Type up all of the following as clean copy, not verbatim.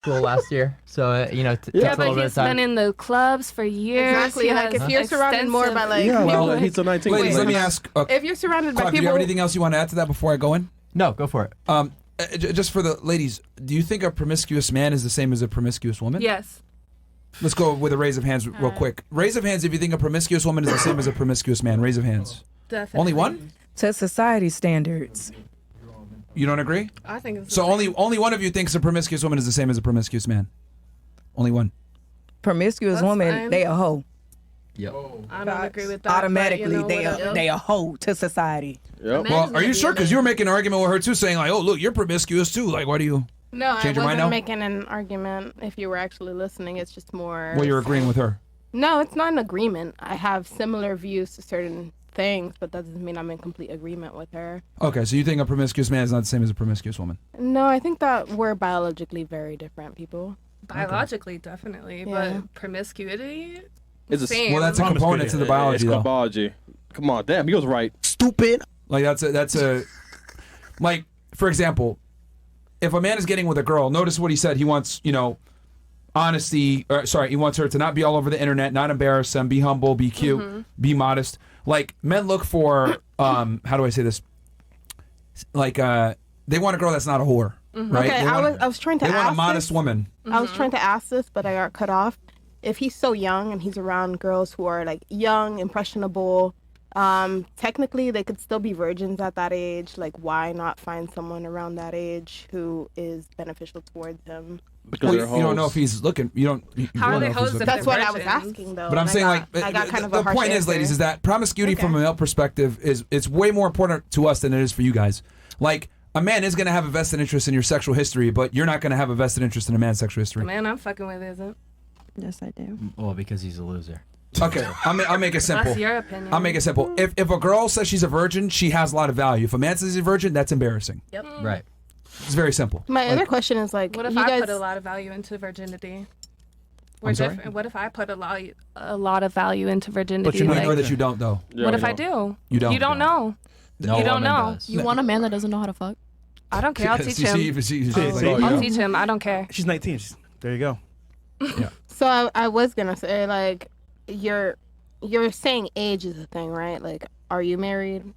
school last year, so takes a but little bit of he's time. been in the clubs for years. Exactly. He Like has if you're surrounded more by like well, people, he's a 19. Ladies, let me ask. if you're surrounded by Clive, do people, you have anything else you want to add to that before I go in? No, go for it. Just for the ladies, do you think a promiscuous man is the same as a promiscuous woman? Yes. Let's go with a raise of hands real quick. Raise of hands if you think a promiscuous woman is the same as a promiscuous man. Raise of hands. Definitely. Only one? To society standards. You don't agree? I think it's So only one of you thinks a promiscuous woman is the same as a promiscuous man. Only one. Promiscuous That's woman, fine. they a hoe. Yep. I don't agree with that. Automatically, but, you know, they a hoe to society. Yep. Man Well, is are you gonna sure? be Because you were making an argument with her too, saying like, "Oh, look, you're promiscuous too." Like, why do you? No, I Change your mind wasn't now? making an argument. If you were actually listening, it's just more. Well, you're agreeing with her. No, it's not an agreement. I have similar views to certain things, but that doesn't mean I'm in complete agreement with her. Okay, so you think a promiscuous man is not the same as a promiscuous woman? No, I think that we're biologically very different people. Biologically, definitely, Yeah. but promiscuity. It's a same. Well, that's a component to the biology, It's though. biology. Come on, damn, he was right. Stupid. Like that's a like for example, if a man is getting with a girl, notice what he said. He wants honesty. He wants her to not be all over the internet, not embarrass him, be humble, be cute, be modest. Like men look for how do I say this? Like they want a girl that's not a whore, right? Okay, I was trying to They ask want a modest this. woman. I was trying to ask this, but I got cut off. If he's so young and he's around girls who are like young, impressionable, technically they could still be virgins at that age. Like, why not find someone around that age who is beneficial towards him? Because Well, they're you don't hoes. know if he's looking. You don't. How are don't they know if he's hoes if looking. That's what I was virgins. asking, though. But I'm and saying, I got kind of the a harsh point is, answer. ladies, is that promiscuity from a male perspective it's way more important to us than it is for you guys. Like, a man is going to have a vested interest in your sexual history, but you're not going to have a vested interest in a man's sexual history. The man I'm fucking with isn't. Yes, I do. Well, because he's a loser. Okay, I'll make it simple. That's your opinion. I'll make it simple. If a girl says she's a virgin, she has a lot of value. If a man says he's a virgin, that's embarrassing. Yep. Right. It's very simple. My other question is like, What if you I guys, put a lot of value into virginity? We're I'm sorry? different. What if I put a lot of value into virginity? But you like, know that you don't, though. Yeah, what if you I know. do? You don't. You don't know. No You don't woman know. does. You want a man that doesn't know how to fuck? I don't care. I'll teach him. She's See, like, see, oh, you I'll know. teach him. I don't care. She's 19. There you go. So I was gonna say like, you're saying age is a thing, right? Like, are you married?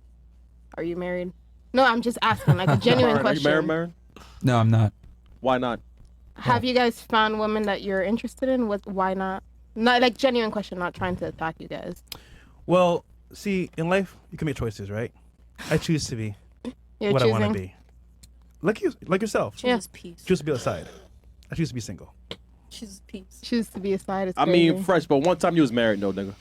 Are you married? No, I'm just asking like a genuine Myron, are you question. married, Myron? No, I'm not. Why not? Have you guys found women that you're interested in? Why not? Not like genuine question, not trying to attack you guys. Well, see, in life, you can make choices, right? I choose to be You're what choosing. I want to be. Like you, like yourself. Yeah. Choose peace. Choose to be outside. I choose to be single. Choose peace. Choose to be a side. It's I crazy. mean, fresh, but one time you was married, no, nigga.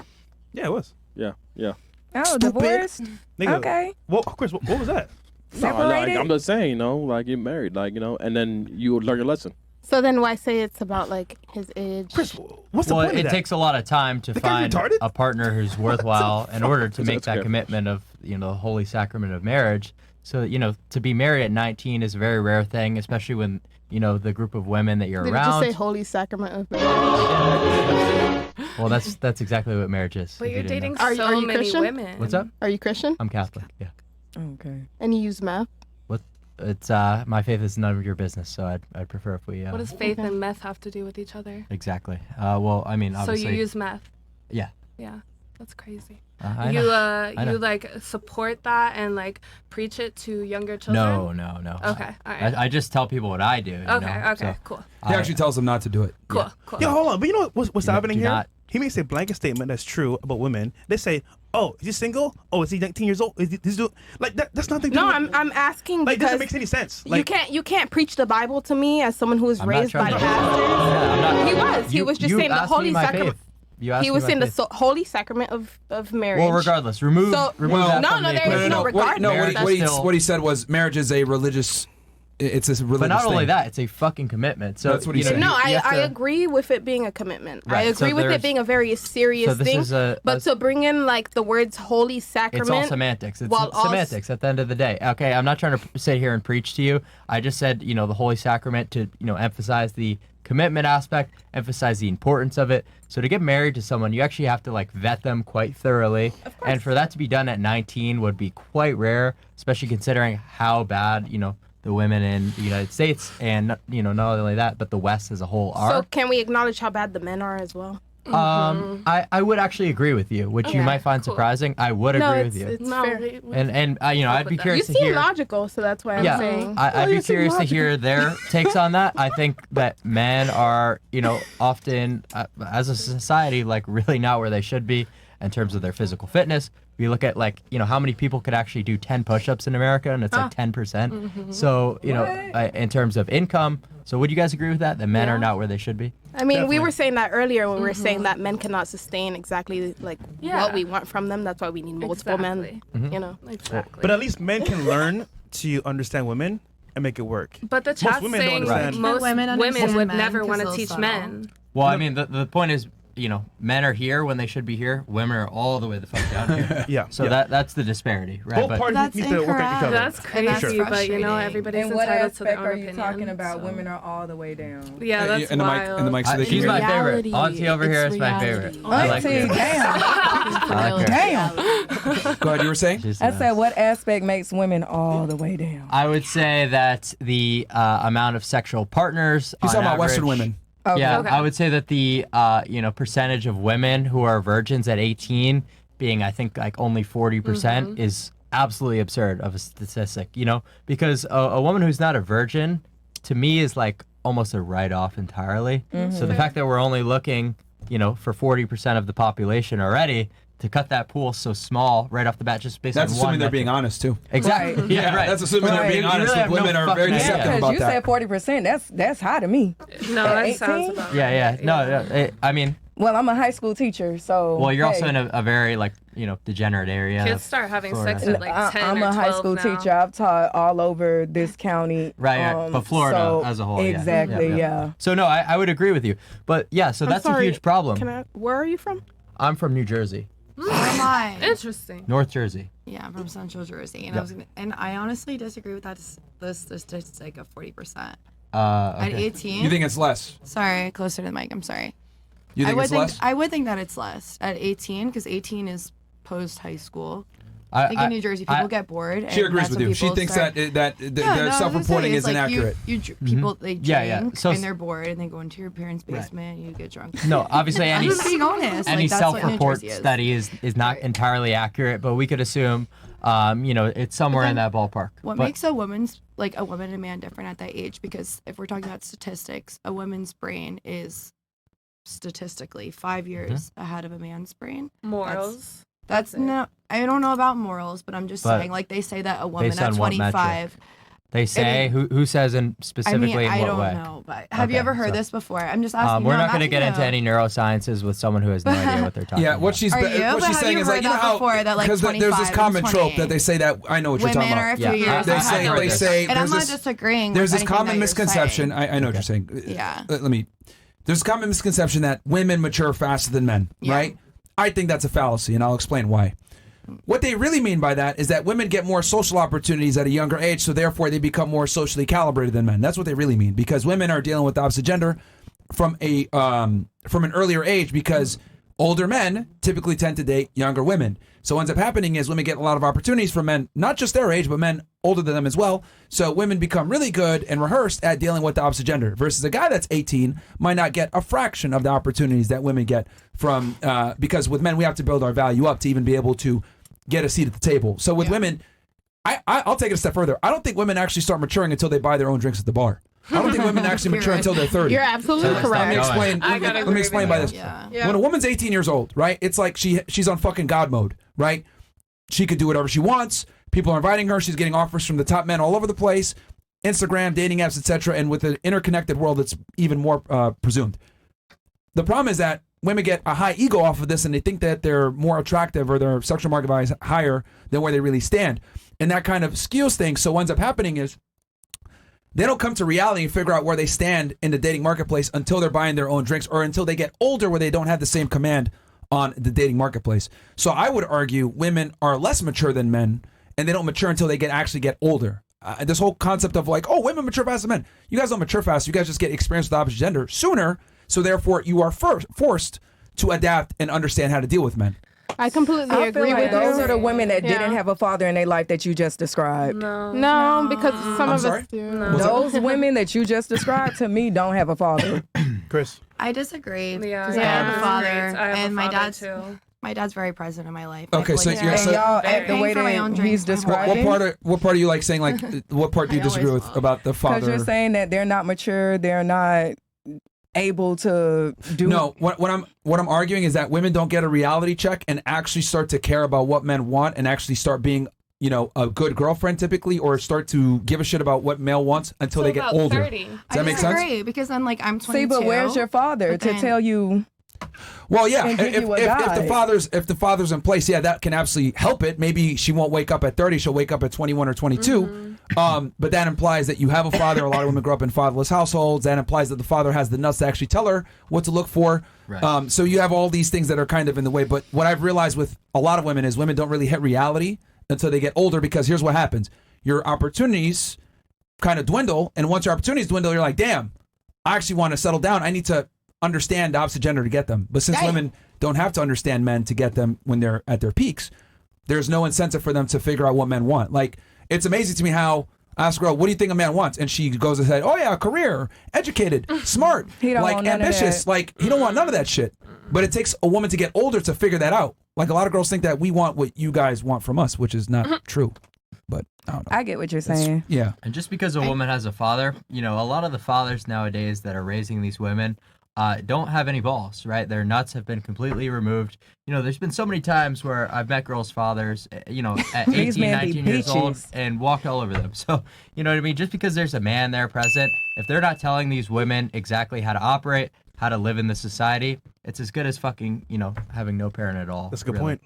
Yeah, it was. Yeah, yeah. Oh, divorced? Nigga, Okay. Well, of course. What was that? No, like, Separated? I'm just saying, like you're married, and then you learn your lesson. So then why say it's about like his age? Chris, what's the Well, point it of that? takes a lot of time to The guy's find retarded? a partner who's worthwhile in order to make That's that okay. commitment of the holy sacrament of marriage. So to be married at 19 is a very rare thing, especially when the group of women that you're Did around. you just say holy sacrament of marriage? Well, that's exactly what marriage is. But if you're you didn't dating know. Are you so many Christian? women. What's up? Are you Christian? I'm Catholic. Yeah. Okay. And you use meth? It's my faith is none of your business, so I'd prefer if we. What does faith and meth have to do with each other? Exactly. Well, I mean, So obviously. you use meth? Yeah. Yeah, that's crazy. I You know. I know. you like support that and like preach it to younger children? No. Okay, all right. I just tell people what I do. Okay, so cool. He actually tells them not to do it. Cool. Yeah, hold on. But you know what's Do happening here? not- He makes a blanket statement that's true about women. They say, "Oh, is he single? Oh, is he 19 years old? Is he like that? That's nothing." No, to do with, I'm asking like doesn't because make any sense. Like, you can't preach the Bible to me as someone who was I'm not raised by trying to- pastors. Yeah, I'm not- He was just you saying the asked me holy my sacrament. faith. You asked He me was my saying the faith. holy sacrament of marriage. Well, regardless, remove So- remove Well, that no, from no, the there is equation. no regard. Marriage is still- What he said was marriage is a religious. It's a religious But not only thing. that, it's a fucking commitment. So That's what he you know, said. No, you have I to- agree with it being a commitment. I Right, so agree with it there's- being a very serious so this thing. is a- but to bring in like the words holy sacrament. It's all semantics. It's while also- semantics at the end of the day. Okay, I'm not trying to sit here and preach to you. I just said, the Holy Sacrament to, emphasize the commitment aspect, emphasize the importance of it. So to get married to someone, you actually have to like vet them quite thoroughly. And for that to be done at 19 would be quite rare, especially considering how bad, the women in the United States, and not only that, but the West as a whole So are. can we acknowledge how bad the men are as well? I would actually agree with you, which you Okay, might find cool. surprising. I would No, agree it's, with you. it's No, fair. And I'd be with that. You curious to seem hear. logical, so that's why I'm Yeah, saying. I'd you be seem curious to logical. hear their takes on that. I think that men are, often as a society, like really not where they should be in terms of their physical fitness. We look at how many people could actually do 10 push-ups in America, and it's like 10%. So, in terms of income. So would you guys agree with that? That men are not where they should be? I mean, we Definitely. were saying that earlier when we were saying that men cannot sustain exactly Yeah. what we want from them. That's why we need multiple Exactly. men. Exactly. But at least men can learn to understand women and make it work. But the chat's women don't saying understand. most Women women understand would men never 'cause want to they'll teach settle. men. Well, I mean, the point is, men are here when they should be here. Women are all the way the fuck down here. Yeah. So yeah. that's the disparity, right? Both parties That's need to work at each other. That's And that's crazy, but frustrating. everybody's In what entitled to their aspect own are you opinion. talking about? so. Women are all the way down. Yeah, that's and the wild. mic, and the mic, so they can He's hear my you. favorite. Reality. Auntie over here It's is my reality. favorite. I like Auntie, her. damn. I like her. Damn. Go ahead. You were saying? She's I the said, best. what aspect makes women all the way down? I would say that the amount of sexual partners. He's on talking about Western average- women. Okay. Yeah, Okay. I would say that the percentage of women who are virgins at 18 being, I think, like only 40% is absolutely absurd of a statistic. Because a woman who's not a virgin, to me, is like almost a write-off entirely. So the fact that we're only looking, for 40% of the population already, to cut that pool so small right off the bat, just based That's on assuming one they're metric. being honest too. Exactly. Right. Yeah, right. That's assuming they're Right. being You honest. really With have no women are very fucking idea. deceptive Because about you that. said 40%. That's high to me. No, At that sounds 18? about Yeah, right. No, I mean, Well, I'm a high school teacher, so. well, you're hey, also in a very degenerate area. Kids start having Florida. sex at like 10 I'm or a 12 high school now. teacher. I've taught all over this county. Right, but Florida so- as a whole. yeah. Exactly, yeah. So no, I would agree with you. But yeah, so I'm that's sorry, a huge problem. Where are you from? I'm from New Jersey, Where am I? Interesting. North Jersey. Yeah, I'm from Central Jersey, and Yep. I honestly disagree with that. The statistic of 40% Okay. at 18. You think it's less? Sorry, closer to the mic. I'm sorry. You think it's less? I would think that it's less at 18 because 18 is post high school. I I think in New Jersey people get bored. She and agrees that's with when you. She people thinks start- that Yeah, their no, I was self-reporting gonna is say, it's like inaccurate. People they drink Yeah, yeah. So and they're bored and they go into your parents' Right. basement. You get drunk. No, obviously I'm any just being honest. any like, that's what New self-report Jersey is. study is not Right. entirely accurate, but we could assume, it's somewhere in that ballpark. What But- makes a woman and a man different at that age? Because if we're talking about statistics, a woman's brain is statistically 5 years ahead of a man's brain. Morals. That's it. no, I don't know about morals, but I'm just But saying, like they say that a woman based at on what metric? 25. They say who says in I specifically mean, in I what don't way? know, but have you Okay, ever heard so- this before? I'm just asking. We're no, not I'm going to asking get into you. any neurosciences with someone who has no idea what they're talking Yeah, about. what she's Are you? what But she's have saying you is like heard you know that how before, that, like, because there's 25 this and common trope 28 that they say that I know what you're Women talking are a about. few Yeah, years They I say ahead. heard they this. say And I'm there's not this disagreeing. there's with this anything common that you're misconception. saying. I know what you're saying. Yeah. Let me. There's a common misconception that women mature faster than men, Yeah. right? I think that's a fallacy, and I'll explain why. What they really mean by that is that women get more social opportunities at a younger age, so therefore they become more socially calibrated than men. That's what they really mean, because women are dealing with the opposite gender from an earlier age, because older men typically tend to date younger women. So what ends up happening is women get a lot of opportunities from men, not just their age, but men older than them as well. So women become really good and rehearsed at dealing with the opposite gender, versus a guy that's 18 might not get a fraction of the opportunities that women get from, because with men we have to build our value up to even be able to get a seat at the table. So with women, I'll take it a step further. I don't think women actually start maturing until they buy their own drinks at the bar. I don't think women actually mature until they're 30. You're absolutely So let's Let me correct. stop explain. I Let gotta me agree explain with by you. this. Yeah. When a woman's 18 years old, right? It's like she's on fucking God mode, right? She could do whatever she wants. People are inviting her. She's getting offers from the top men all over the place, Instagram, dating apps, etc. And with an interconnected world, it's even more presumed. The problem is that women get a high ego off of this, and they think that they're more attractive or their sexual market value is higher than where they really stand, and that kind of skews things. So what ends up happening is they don't come to reality and figure out where they stand in the dating marketplace until they're buying their own drinks or until they get older where they don't have the same command on the dating marketplace. So I would argue women are less mature than men, and they don't mature until they actually get older. This whole concept of like, oh, women mature faster than men. You guys don't mature fast. You guys just get experience with the opposite gender sooner. So therefore, you are forced to adapt and understand how to deal with men. I completely I agree feel like with those you. are the women that Yeah. didn't have a father in their life that you just described. No, because some I'm of sorry? us do. What's up? Those women that you just described to me don't have a father. Chris. I disagree. Yeah, because yeah, I have a I father, agree. I have and a my father, dad's too. my dad's very present in my life. Okay, so Like, you're And so y'all act the paying way for my own that drinks, he's my whole life. describing. what part are you like saying like what part do you I disagree always with will. about the Because you're father? saying that they're not mature, they're not able to do. No, what I'm arguing is that women don't get a reality check and actually start to care about what men want and actually start being, you know, a good girlfriend typically, or start to give a shit about what male wants until they get about older. 30. Does I that make sense? disagree because then like I'm 22. See, but where's your father but to then- tell you? Well, yeah, And give if, you a if the guide. father's in place, yeah, that can absolutely help it. Maybe she won't wake up at 30, she'll wake up at 21 or 22. But that implies that you have a father. A lot of women grow up in fatherless households. That implies that the father has the nuts to actually tell her what to look for. Right. So you have all these things that are kind of in the way. But what I've realized with a lot of women is women don't really hit reality until they get older, because here's what happens. Your opportunities kind of dwindle, and once your opportunities dwindle, you're like, damn, I actually want to settle down. I need to understand the opposite gender to get them. But since women don't have to understand men to get them when they're at their peaks, there's no incentive for them to figure out what men want. Like, it's amazing to me how I ask a girl, what do you think a man wants? And she goes and says, oh yeah, career, educated, smart, He don't like want none of ambitious. that. Like, he don't want none of that shit. But it takes a woman to get older to figure that out. Like, a lot of girls think that we want what you guys want from us, which is not true. But I don't know. I get what you're saying. Yeah. And just because a woman has a father, you know, a lot of the fathers nowadays that are raising these women don't have any balls, right? Their nuts have been completely removed. You know, there's been so many times where I've met girls' fathers, you know, at These 18, men be 19 years old bitches. and walked all over them. So, you know what I mean? Just because there's a man there present, if they're not telling these women exactly how to operate, how to live in the society, it's as good as fucking, you know, having no parent at all. That's a good really. point.